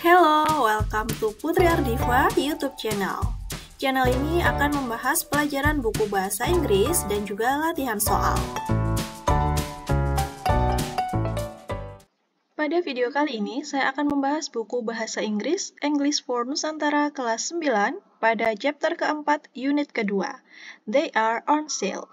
Hello, welcome to Putri Ardiva YouTube channel. Channel ini akan membahas pelajaran buku bahasa Inggris dan juga latihan soal. Pada video kali ini, saya akan membahas buku bahasa Inggris English for Nusantara kelas 9 pada chapter keempat unit kedua. They are on sale.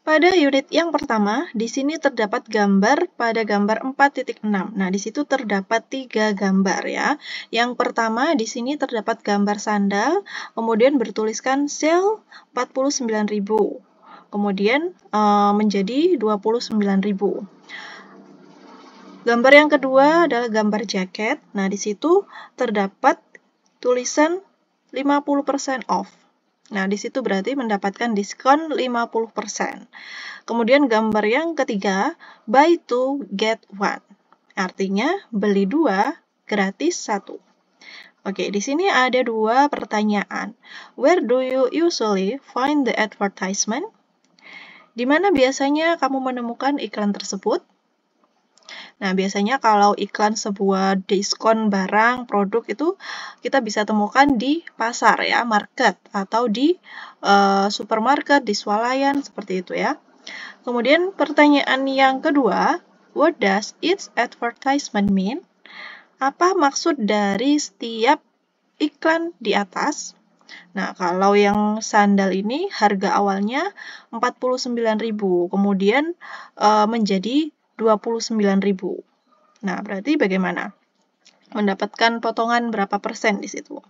Pada unit yang pertama, di sini terdapat gambar pada gambar 4.6. Nah, di situ terdapat 3 gambar ya. Yang pertama, di sini terdapat gambar sandal, kemudian bertuliskan sale 49.000. Kemudian menjadi 29.000. Gambar yang kedua adalah gambar jaket. Nah, di situ terdapat tulisan 50% off. Nah, di situ berarti mendapatkan diskon 50%. Kemudian gambar yang ketiga, buy 2 get 1. Artinya beli 2 gratis 1. Oke, di sini ada 2 pertanyaan. Where do you usually find the advertisement? Di mana biasanya kamu menemukan iklan tersebut? Nah, biasanya kalau iklan sebuah diskon barang, produk itu kita bisa temukan di pasar ya, market, atau di supermarket, di swalayan, seperti itu ya. Kemudian pertanyaan yang kedua, what does its advertisement mean? Apa maksud dari setiap iklan di atas? Nah, kalau yang sandal ini harga awalnya 49.000, kemudian menjadi 29.000. Nah, berarti bagaimana? Mendapatkan potongan berapa persen di situ.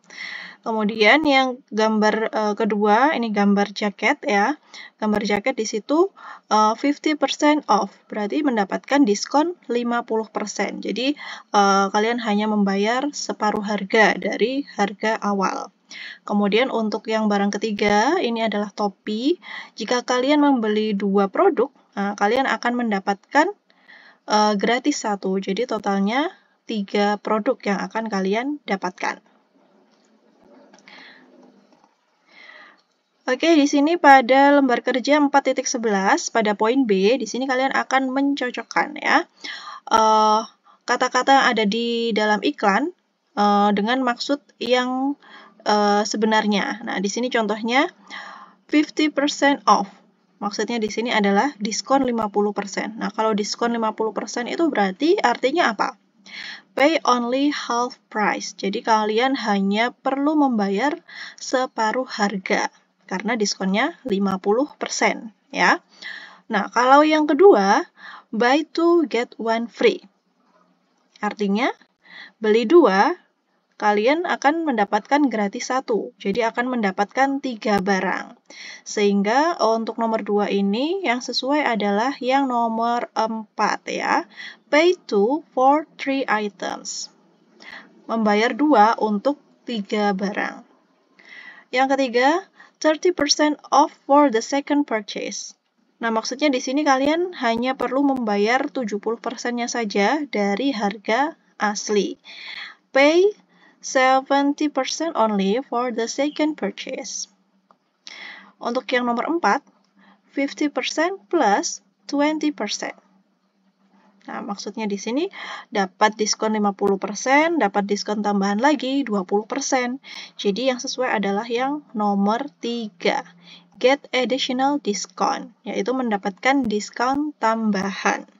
Kemudian yang gambar kedua, ini gambar jaket ya. Gambar jaket di situ 50% off, berarti mendapatkan diskon 50%. Jadi kalian hanya membayar separuh harga dari harga awal. Kemudian untuk yang barang ketiga, ini adalah topi. Jika kalian membeli 2 produk, kalian akan mendapatkan gratis 1. Jadi totalnya 3 produk yang akan kalian dapatkan. Oke, di sini pada lembar kerja 4.11 pada poin B, di sini kalian akan mencocokkan ya kata-kata yang ada di dalam iklan dengan maksud yang sebenarnya. Nah, di sini contohnya 50% off. Maksudnya di sini adalah diskon 50%. Nah, kalau diskon 50% itu berarti artinya apa? Pay only half price. Jadi kalian hanya perlu membayar separuh harga karena diskonnya 50% ya. Nah, kalau yang kedua, buy 2 get 1 free. Artinya beli 2 kalian akan mendapatkan gratis 1. Jadi akan mendapatkan 3 barang. Sehingga untuk nomor 2 ini yang sesuai adalah yang nomor 4 ya. Pay 2 for 3 items. Membayar 2 untuk 3 barang. Yang ketiga, 30% off for the second purchase. Nah, maksudnya di sini kalian hanya perlu membayar 70%-nya saja dari harga asli. Pay 70% only for the second purchase. Untuk yang nomor 4, 50% plus 20%. Nah, maksudnya di sini dapat diskon 50%, dapat diskon tambahan lagi 20%. Jadi yang sesuai adalah yang nomor 3. Get additional discount, yaitu mendapatkan diskon tambahan.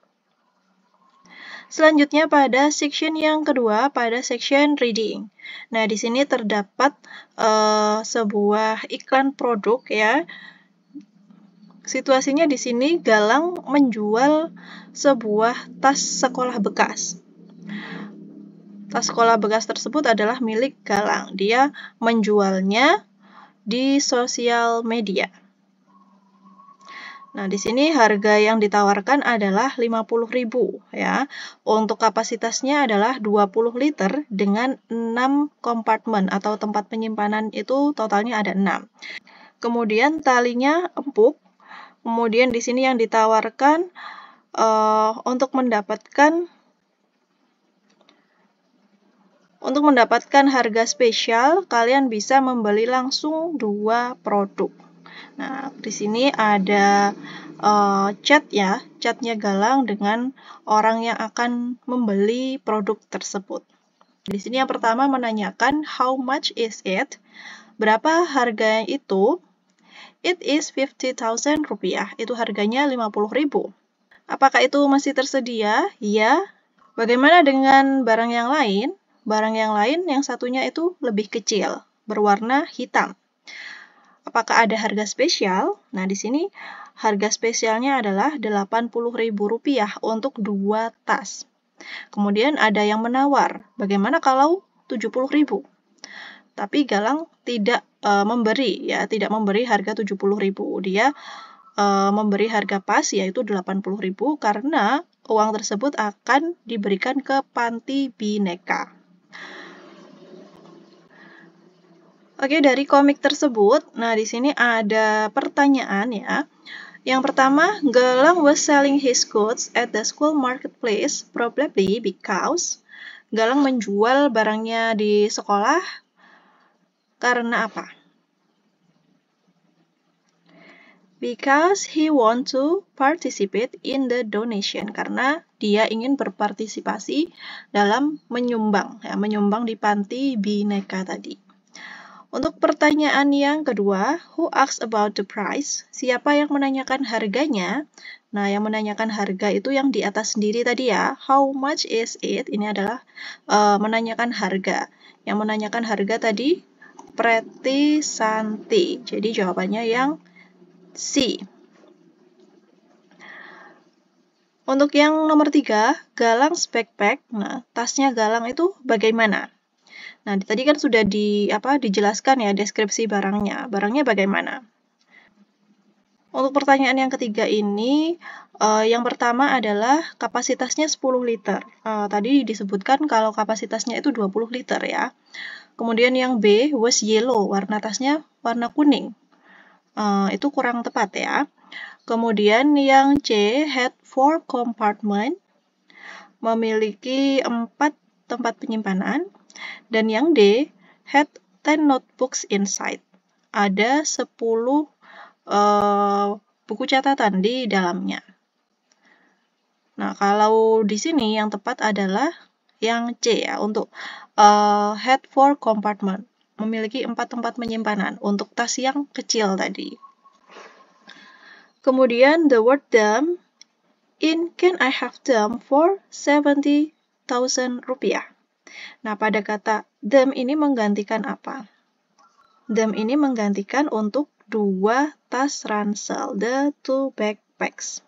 Selanjutnya pada section yang kedua, pada section reading. Nah, di sini terdapat sebuah iklan produk ya. Situasinya di sini Galang menjual sebuah tas sekolah bekas. Tas sekolah bekas tersebut adalah milik Galang. Dia menjualnya di sosial media. Nah, di sini harga yang ditawarkan adalah 50.000 ya. Untuk kapasitasnya adalah 20 liter dengan 6 kompartemen atau tempat penyimpanan itu totalnya ada 6. Kemudian talinya empuk. Kemudian di sini yang ditawarkan untuk mendapatkan harga spesial, kalian bisa membeli langsung 2 produk. Nah, di sini ada chat ya, chatnya Galang dengan orang yang akan membeli produk tersebut. Di sini yang pertama menanyakan how much is it? Berapa harganya itu? It is 50.000 rupiah. Itu harganya 50.000. Apakah itu masih tersedia? Ya. Bagaimana dengan barang yang lain? Barang yang lain yang satunya itu lebih kecil, berwarna hitam. Apakah ada harga spesial? Nah, di sini harga spesialnya adalah Rp80.000 untuk 2 tas. Kemudian ada yang menawar, bagaimana kalau 70.000? Tapi Galang tidak memberi harga 70.000. Dia memberi harga pas yaitu 80.000 karena uang tersebut akan diberikan ke panti Bhinneka. Oke, dari komik tersebut, nah di sini ada pertanyaan ya. Yang pertama, Galang was selling his goods at the school marketplace probably because Galang menjual barangnya di sekolah karena apa? Because he want to participate in the donation, karena dia ingin berpartisipasi dalam menyumbang di panti Bhinneka tadi. Untuk pertanyaan yang kedua, who asked about the price? Siapa yang menanyakan harganya? Nah, yang menanyakan harga itu yang di atas sendiri tadi ya. How much is it? Ini adalah menanyakan harga. Yang menanyakan harga tadi Pretty Santi. Jadi jawabannya yang C. Untuk yang nomor 3, Galang's backpack. Nah, tasnya Galang itu bagaimana? Nah, tadi kan sudah dijelaskan ya deskripsi barangnya. Barangnya bagaimana? Untuk pertanyaan yang ketiga ini, yang pertama adalah kapasitasnya 10 liter. Tadi disebutkan kalau kapasitasnya itu 20 liter ya. Kemudian yang B, was yellow, warna tasnya warna kuning. Itu kurang tepat ya. Kemudian yang C, had 4 compartment, memiliki 4 tempat penyimpanan. Dan yang D, had 10 notebooks inside. Ada 10 buku catatan di dalamnya. Nah, kalau di sini yang tepat adalah yang C ya, untuk had 4 compartment, memiliki 4 tempat penyimpanan untuk tas yang kecil tadi. Kemudian the word them in can I have them for 70.000 rupiah. Nah, pada kata them ini menggantikan apa? Them ini menggantikan untuk 2 tas ransel, the 2 backpacks.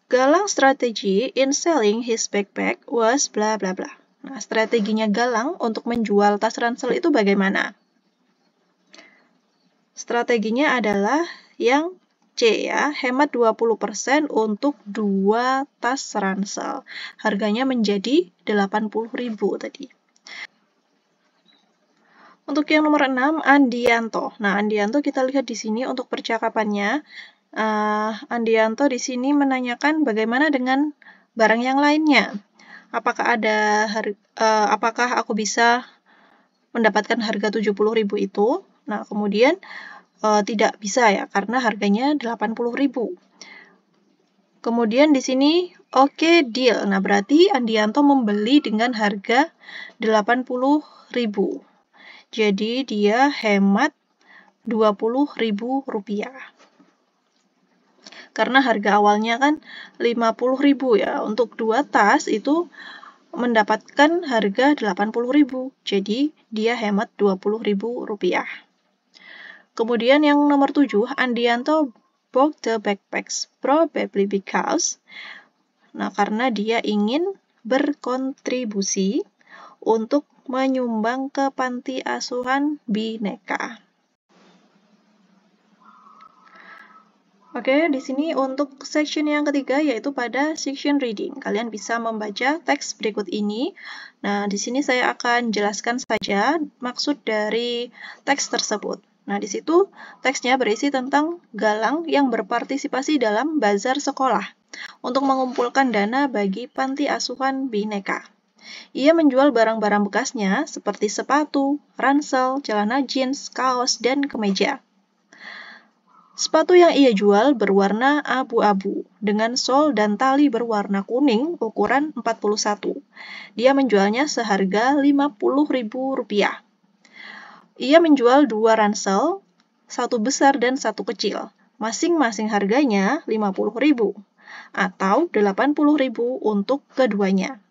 Galang strategy in selling his backpack was bla bla bla. Nah, strateginya Galang untuk menjual tas ransel itu bagaimana? Strateginya adalah yang C ya, hemat 20% untuk 2 tas ransel. Harganya menjadi 80.000 tadi. Untuk yang nomor 6, Andianto. Nah, Andianto kita lihat di sini untuk percakapannya. Andianto di sini menanyakan bagaimana dengan barang yang lainnya. Apakah aku bisa mendapatkan harga 70.000 itu? Nah, kemudian tidak bisa ya, karena harganya 80.000. Kemudian di sini oke, deal. Nah, berarti Andianto membeli dengan harga 80.000. Jadi dia hemat 20.000 rupiah. Karena harga awalnya kan 50.000 ya. Untuk 2 tas itu mendapatkan harga 80.000. Jadi dia hemat 20.000 rupiah. Kemudian yang nomor 7, Andianto bought the backpacks probably because, nah karena dia ingin berkontribusi untuk menyumbang ke panti asuhan Bhinneka. Oke, di sini untuk section yang ketiga yaitu pada section reading. Kalian bisa membaca teks berikut ini. Nah, di sini saya akan jelaskan saja maksud dari teks tersebut. Nah, di situ teksnya berisi tentang Galang yang berpartisipasi dalam bazar sekolah untuk mengumpulkan dana bagi panti asuhan Bhinneka. Ia menjual barang-barang bekasnya seperti sepatu, ransel, celana jeans, kaos, dan kemeja. Sepatu yang ia jual berwarna abu-abu, dengan sol dan tali berwarna kuning ukuran 41. Dia menjualnya seharga Rp50.000. Ia menjual 2 ransel, satu besar dan satu kecil. Masing-masing harganya Rp50.000 atau Rp80.000 untuk keduanya.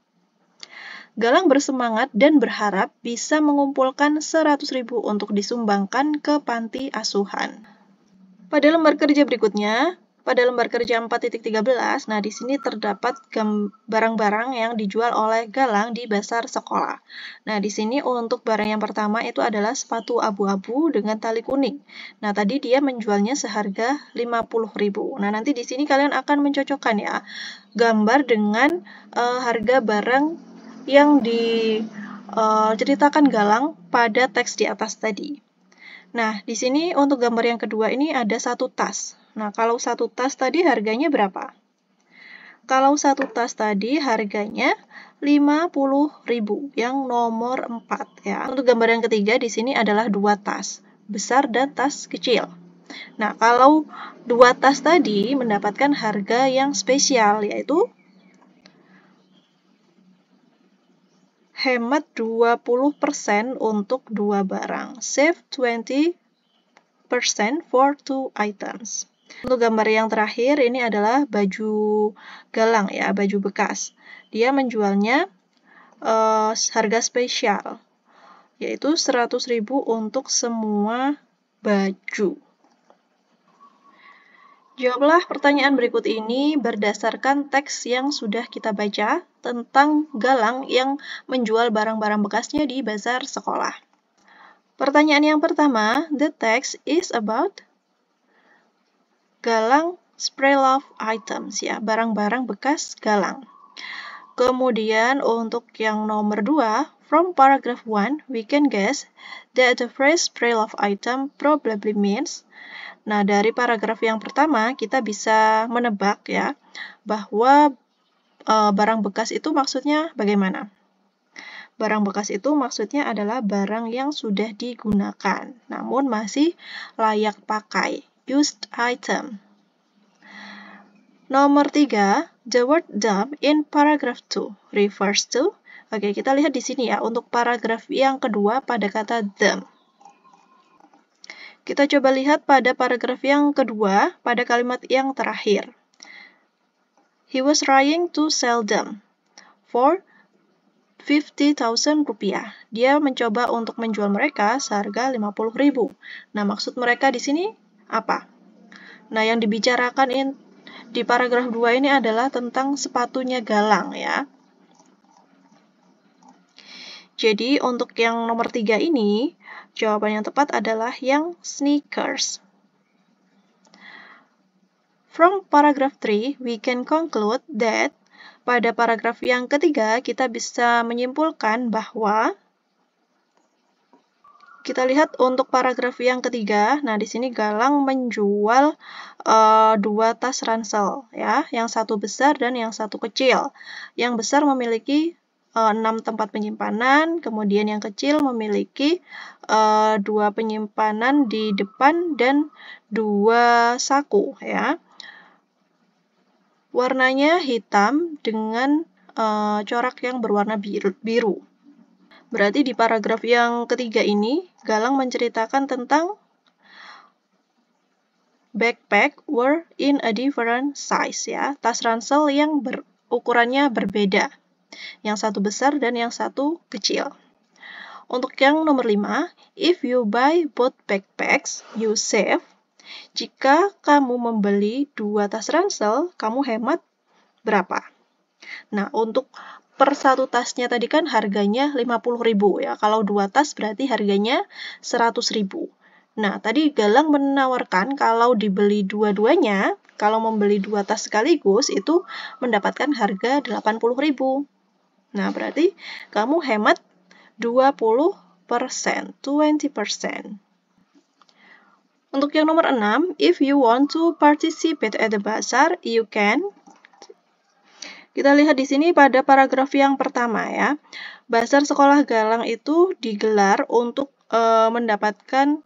Galang bersemangat dan berharap bisa mengumpulkan Rp100.000 untuk disumbangkan ke panti asuhan. Pada lembar kerja berikutnya, pada lembar kerja 4.13, nah di sini terdapat barang-barang yang dijual oleh Galang di pasar sekolah. Nah, di sini untuk barang yang pertama itu adalah sepatu abu-abu dengan tali kuning. Nah, tadi dia menjualnya seharga Rp50.000. Nah, nanti di sini kalian akan mencocokkan ya gambar dengan harga barang yang diceritakan Galang pada teks di atas tadi. Nah, di sini untuk gambar yang kedua ini ada satu tas. Nah, kalau satu tas tadi harganya berapa? Kalau satu tas tadi harganya Rp50.000, yang nomor 4 ya. Untuk gambar yang ketiga di sini adalah 2 tas, besar dan tas kecil. Nah, kalau 2 tas tadi mendapatkan harga yang spesial, yaitu hemat 20% untuk 2 barang. Save 20% for 2 items. Untuk gambar yang terakhir ini adalah baju Galang ya, baju bekas. Dia menjualnya harga spesial, yaitu Rp100.000 untuk semua baju. Jawablah pertanyaan berikut ini berdasarkan teks yang sudah kita baca tentang Galang yang menjual barang-barang bekasnya di bazar sekolah. Pertanyaan yang pertama, the text is about Galang spray love items ya, barang-barang bekas Galang. Kemudian untuk yang nomor 2, from paragraph 1, we can guess that the phrase spray love item probably means. Nah, dari paragraf yang pertama kita bisa menebak ya bahwa barang bekas itu maksudnya bagaimana? Barang bekas itu maksudnya adalah barang yang sudah digunakan, namun masih layak pakai, used item. Nomor 3, the word dumb in paragraph 2 refers to. Oke, kita lihat di sini ya, untuk paragraf yang kedua pada kata dumb. Kita coba lihat pada paragraf yang kedua, pada kalimat yang terakhir. He was trying to sell them for Rp50.000. Dia mencoba untuk menjual mereka seharga Rp50.000. Nah, maksud mereka di sini apa? Nah, yang dibicarakan di paragraf 2 ini adalah tentang sepatunya Galang ya. Jadi, untuk yang nomor 3 ini, jawaban yang tepat adalah yang sneakers. From paragraph 3, we can conclude that pada paragraf yang ketiga, kita bisa menyimpulkan bahwa kita lihat untuk paragraf yang ketiga, nah di sini Galang menjual 2 tas ransel ya, yang satu besar dan yang satu kecil. Yang besar memiliki 6 tempat penyimpanan, kemudian yang kecil memiliki 2 penyimpanan di depan dan 2 saku ya. Warnanya hitam dengan corak yang berwarna biru. Berarti di paragraf yang ketiga ini, Galang menceritakan tentang backpack were in a different size ya, tas ransel yang ukurannya berbeda. Yang satu besar dan yang satu kecil. Untuk yang nomor 5, if you buy both backpacks, you save. Jika kamu membeli 2 tas ransel, kamu hemat berapa? Nah, untuk per satu tasnya tadi kan harganya Rp50.000 ya. Kalau 2 tas berarti harganya Rp100.000. Nah, tadi Galang menawarkan kalau dibeli dua-duanya, kalau membeli 2 tas sekaligus itu mendapatkan harga Rp80.000. Nah, berarti kamu hemat 20%. Untuk yang nomor 6, if you want to participate at the bazaar, you can. Kita lihat di sini pada paragraf yang pertama ya. Bazar sekolah Galang itu digelar untuk mendapatkan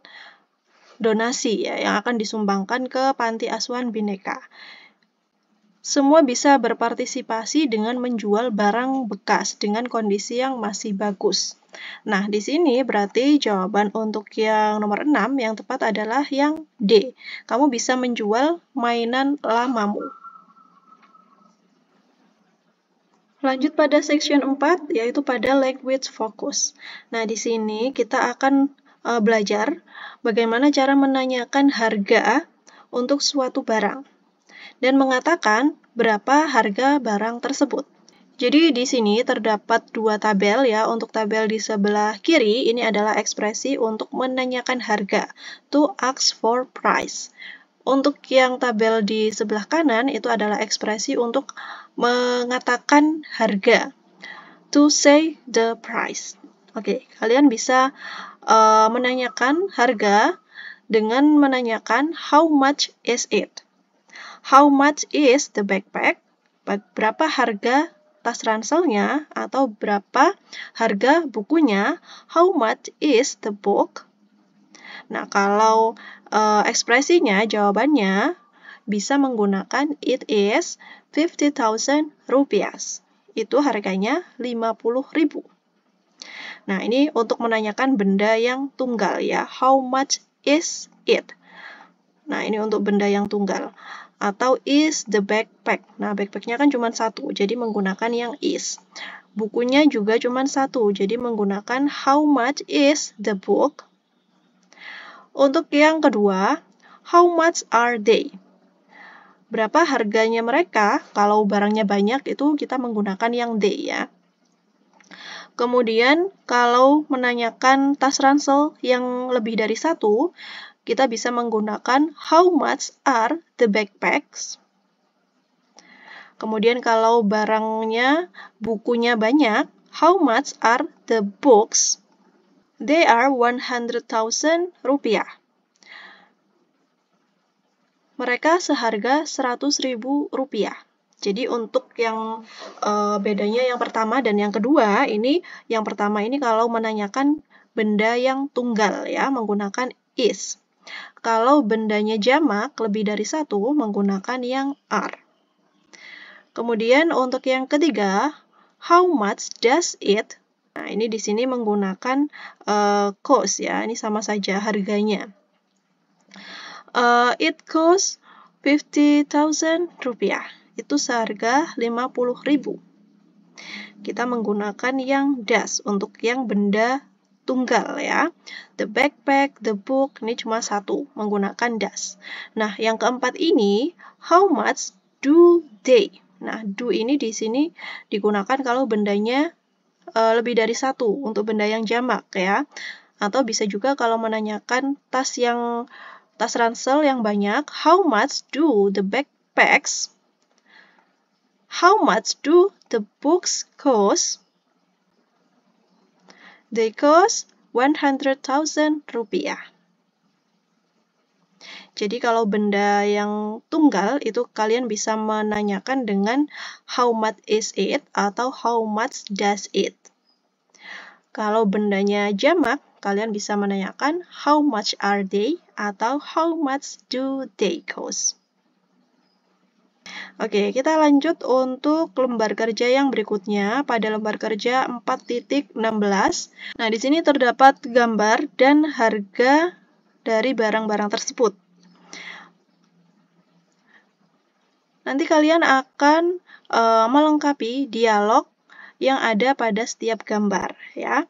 donasi ya, yang akan disumbangkan ke Panti Asuhan Bhinneka. Semua bisa berpartisipasi dengan menjual barang bekas dengan kondisi yang masih bagus. Nah, di sini berarti jawaban untuk yang nomor 6 yang tepat adalah yang D. Kamu bisa menjual mainan lamamu. Lanjut pada section 4, yaitu pada language focus. Nah, di sini kita akan belajar bagaimana cara menanyakan harga untuk suatu barang dan mengatakan berapa harga barang tersebut. Jadi di sini terdapat dua tabel ya. Untuk tabel di sebelah kiri ini adalah ekspresi untuk menanyakan harga, to ask for price. Untuk yang tabel di sebelah kanan itu adalah ekspresi untuk mengatakan harga, to say the price. Oke, kalian bisa menanyakan harga dengan menanyakan how much is it? How much is the backpack? Berapa harga tas ranselnya? Atau berapa harga bukunya? How much is the book? Nah, kalau ekspresinya, jawabannya bisa menggunakan it is 50,000 rupiah. Itu harganya 50.000. Nah, ini untuk menanyakan benda yang tunggal ya. How much is it? Nah, ini untuk benda yang tunggal. Atau is the backpack. Nah, backpacknya kan cuma satu, jadi menggunakan yang is. Bukunya juga cuma satu, jadi menggunakan how much is the book. Untuk yang kedua, how much are they? Berapa harganya mereka? Kalau barangnya banyak itu kita menggunakan yang they ya. Kemudian kalau menanyakan tas ransel yang lebih dari satu, kita bisa menggunakan how much are the backpacks. Kemudian kalau barangnya, bukunya banyak, how much are the books? They are 100,000 rupiah. Mereka seharga 100.000 rupiah. Jadi untuk yang bedanya yang pertama dan yang kedua, ini yang pertama ini kalau menanyakan benda yang tunggal ya, menggunakan is. Kalau bendanya jamak, lebih dari satu, menggunakan yang are. Kemudian untuk yang ketiga, how much does it? Nah, ini di sini menggunakan cost ya, ini sama saja harganya. It costs 50,000 rupiah. Itu seharga 50.000. Kita menggunakan yang does untuk yang benda tunggal ya. The backpack, the book, ini cuma satu, menggunakan does. Nah, yang keempat ini, how much do they? Nah, do ini di sini digunakan kalau bendanya lebih dari satu, untuk benda yang jamak ya. Atau bisa juga kalau menanyakan tas ransel yang banyak, how much do the backpacks? How much do the books cost? They cost 100,000 rupiah. Jadi kalau benda yang tunggal itu kalian bisa menanyakan dengan how much is it atau how much does it. Kalau bendanya jamak, kalian bisa menanyakan how much are they atau how much do they cost. Oke, kita lanjut untuk lembar kerja yang berikutnya pada lembar kerja 4.16. Nah, di sini terdapat gambar dan harga dari barang-barang tersebut. Nanti kalian akan melengkapi dialog yang ada pada setiap gambar ya.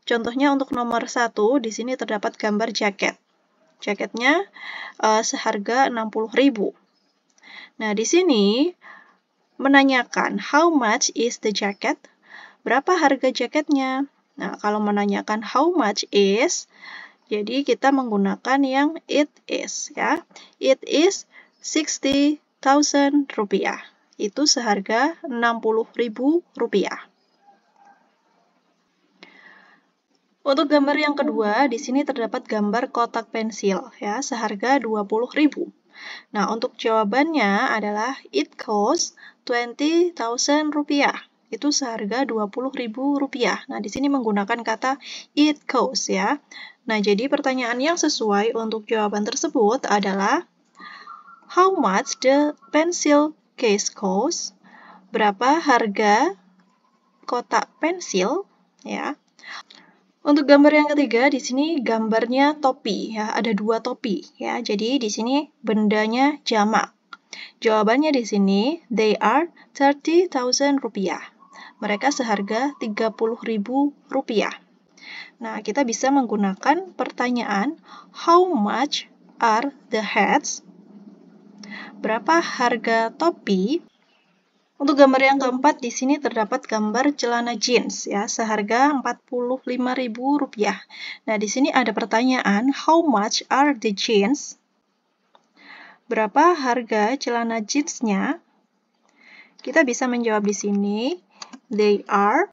Contohnya untuk nomor 1, di sini terdapat gambar jaket. Jaketnya seharga 60.000. Nah, di sini menanyakan how much is the jacket? Berapa harga jaketnya? Nah, kalau menanyakan how much is, jadi kita menggunakan yang it is ya. It is 60,000 rupiah. Itu seharga 60.000 rupiah. Untuk gambar yang kedua, di sini terdapat gambar kotak pensil ya, seharga 20.000. Nah, untuk jawabannya adalah it costs 20,000 rupiah. Itu seharga 20.000 rupiah. Nah, di sini menggunakan kata it costs ya. Nah, jadi pertanyaan yang sesuai untuk jawaban tersebut adalah how much the pencil case cost? Berapa harga kotak pensil? Ya. Untuk gambar yang ketiga, di sini gambarnya topi, ya, ada 2 topi, ya. Jadi di sini bendanya jamak. Jawabannya di sini, they are 30.000 rupiah. Mereka seharga 30.000 rupiah. Nah, kita bisa menggunakan pertanyaan, how much are the hats? Berapa harga topi? Untuk gambar yang keempat, di sini terdapat gambar celana jeans, ya, seharga 45.000 rupiah. Nah, di sini ada pertanyaan, how much are the jeans? Berapa harga celana jeansnya? Kita bisa menjawab di sini, they are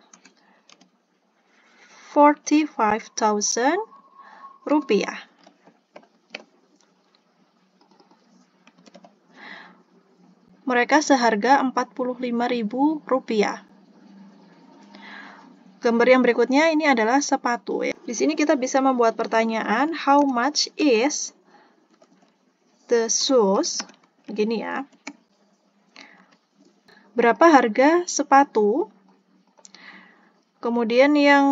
45.000 rupiah. Mereka seharga 45.000 rupiah. Gambar yang berikutnya ini adalah sepatu. Ya. Di sini kita bisa membuat pertanyaan, how much is the shoes? Begini ya. Berapa harga sepatu? Kemudian yang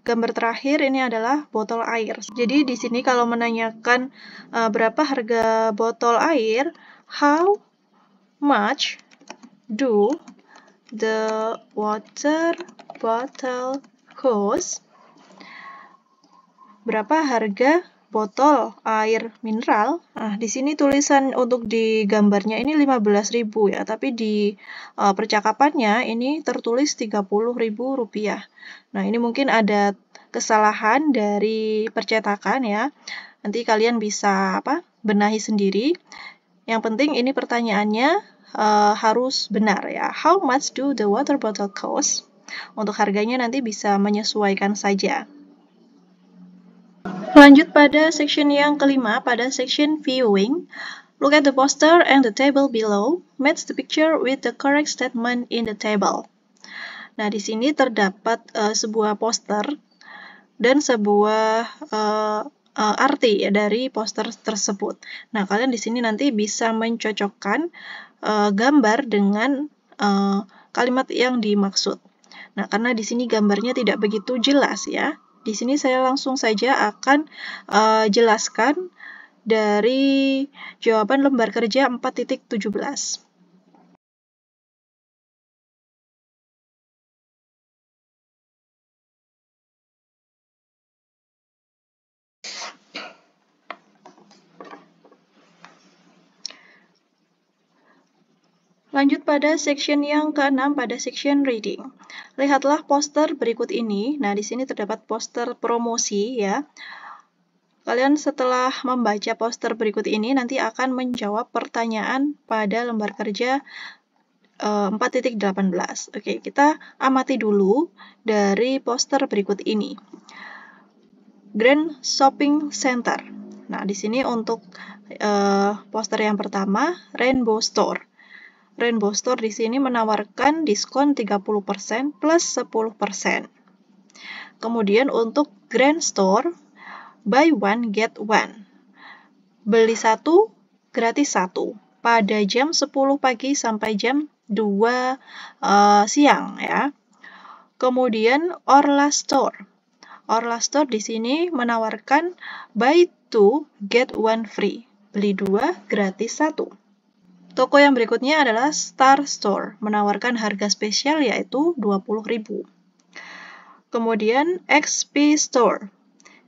gambar terakhir ini adalah botol air. Jadi di sini kalau menanyakan berapa harga botol air, how much do the water bottle cost? Berapa harga botol air mineral? Nah, di sini tulisan untuk di gambarnya ini 15.000 ya, tapi di percakapannya ini tertulis 30.000 rupiah. Nah, ini mungkin ada kesalahan dari percetakan ya. Nanti kalian bisa benahi sendiri. Yang penting ini pertanyaannya harus benar ya. How much do the water bottle cost? Untuk harganya nanti bisa menyesuaikan saja. Lanjut pada section yang kelima, pada section viewing. Look at the poster and the table below. Match the picture with the correct statement in the table. Nah, di sini terdapat sebuah poster dan sebuah arti ya, dari poster tersebut. Nah, kalian di sini nanti bisa mencocokkan gambar dengan kalimat yang dimaksud. Nah, karena di sini gambarnya tidak begitu jelas ya. Di sini saya langsung saja akan jelaskan dari jawaban lembar kerja 4.17. Lanjut pada section yang ke-6, pada section reading. Lihatlah poster berikut ini. Nah, di sini terdapat poster promosi ya. Kalian setelah membaca poster berikut ini nanti akan menjawab pertanyaan pada lembar kerja 4.18. Oke, kita amati dulu dari poster berikut ini. Grand Shopping Center. Nah, di sini untuk poster yang pertama, Rainbow Store. Rainbow Store di sini menawarkan diskon 30% plus 10%. Kemudian untuk Grand Store, buy one get one. Beli satu, gratis satu. Pada jam 10 pagi sampai jam 2 siang ya. Kemudian Orla Store. Orla Store di sini menawarkan buy two get one free. Beli 2 gratis 1. Toko yang berikutnya adalah Star Store, menawarkan harga spesial yaitu 20.000. Kemudian XP Store.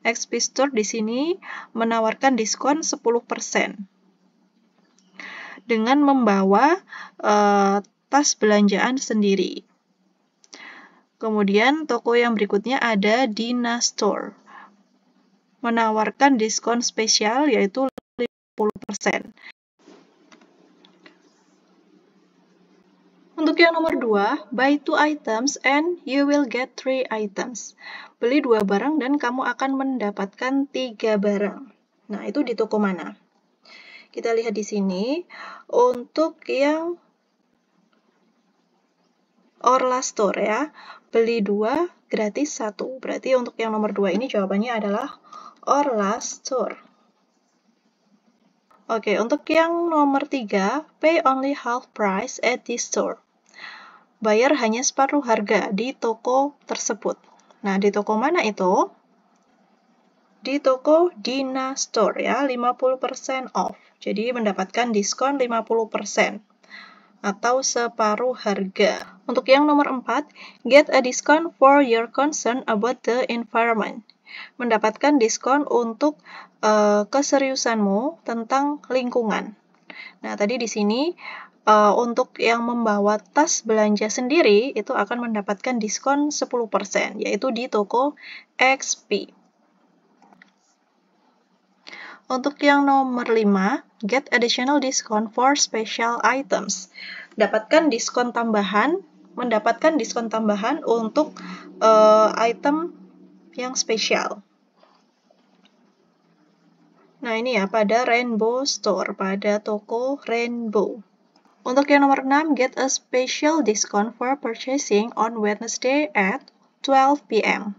XP Store di sini menawarkan diskon 10% dengan membawa tas belanjaan sendiri. Kemudian toko yang berikutnya ada Dina Store, menawarkan diskon spesial yaitu 50%. Untuk yang nomor 2, buy 2 items and you will get 3 items. Beli 2 barang dan kamu akan mendapatkan 3 barang. Nah, itu di toko mana? Kita lihat di sini. Untuk yang Orla Store ya, beli 2 gratis 1. Berarti untuk yang nomor 2 ini jawabannya adalah or last store. Oke, untuk yang nomor 3, pay only half price at this store. Bayar hanya separuh harga di toko tersebut. Nah, di toko mana itu? Di toko Dina Store ya, 50% off. Jadi mendapatkan diskon 50% atau separuh harga. Untuk yang nomor 4, get a discount for your concern about the environment. Mendapatkan diskon untuk keseriusanmu tentang lingkungan. Nah, tadi di sini untuk yang membawa tas belanja sendiri itu akan mendapatkan diskon 10%, yaitu di toko XP. Untuk yang nomor 5, get additional discount for special items. Mendapatkan diskon tambahan untuk item yang spesial. Nah, ini ya, pada Rainbow Store, pada toko Rainbow. Untuk yang nomor 6, get a special discount for purchasing on Wednesday at 12 p.m.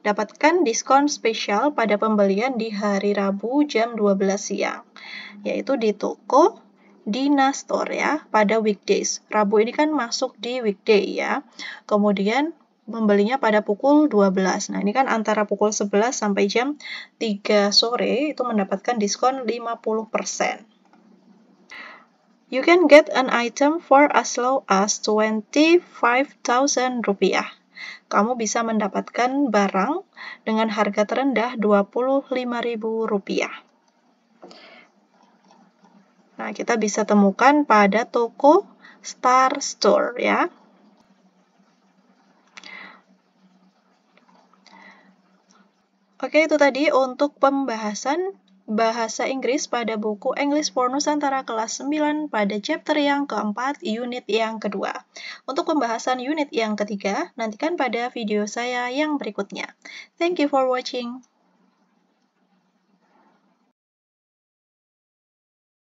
Dapatkan diskon spesial pada pembelian di hari Rabu jam 12 siang, yaitu di toko Dina Store ya, pada weekdays. Rabu ini kan masuk di weekday ya. Kemudian membelinya pada pukul 12. Nah, ini kan antara pukul 11 sampai jam 3 sore itu mendapatkan diskon 50%. You can get an item for as low as 25.000 rupiah. Kamu bisa mendapatkan barang dengan harga terendah 25.000 rupiah. Nah, kita bisa temukan pada toko Star Store ya. Oke, itu tadi untuk pembahasan bahasa Inggris pada buku English for Nusantara kelas 9 pada chapter yang keempat, unit yang kedua. Untuk pembahasan unit yang ketiga, nantikan pada video saya yang berikutnya. Thank you for watching.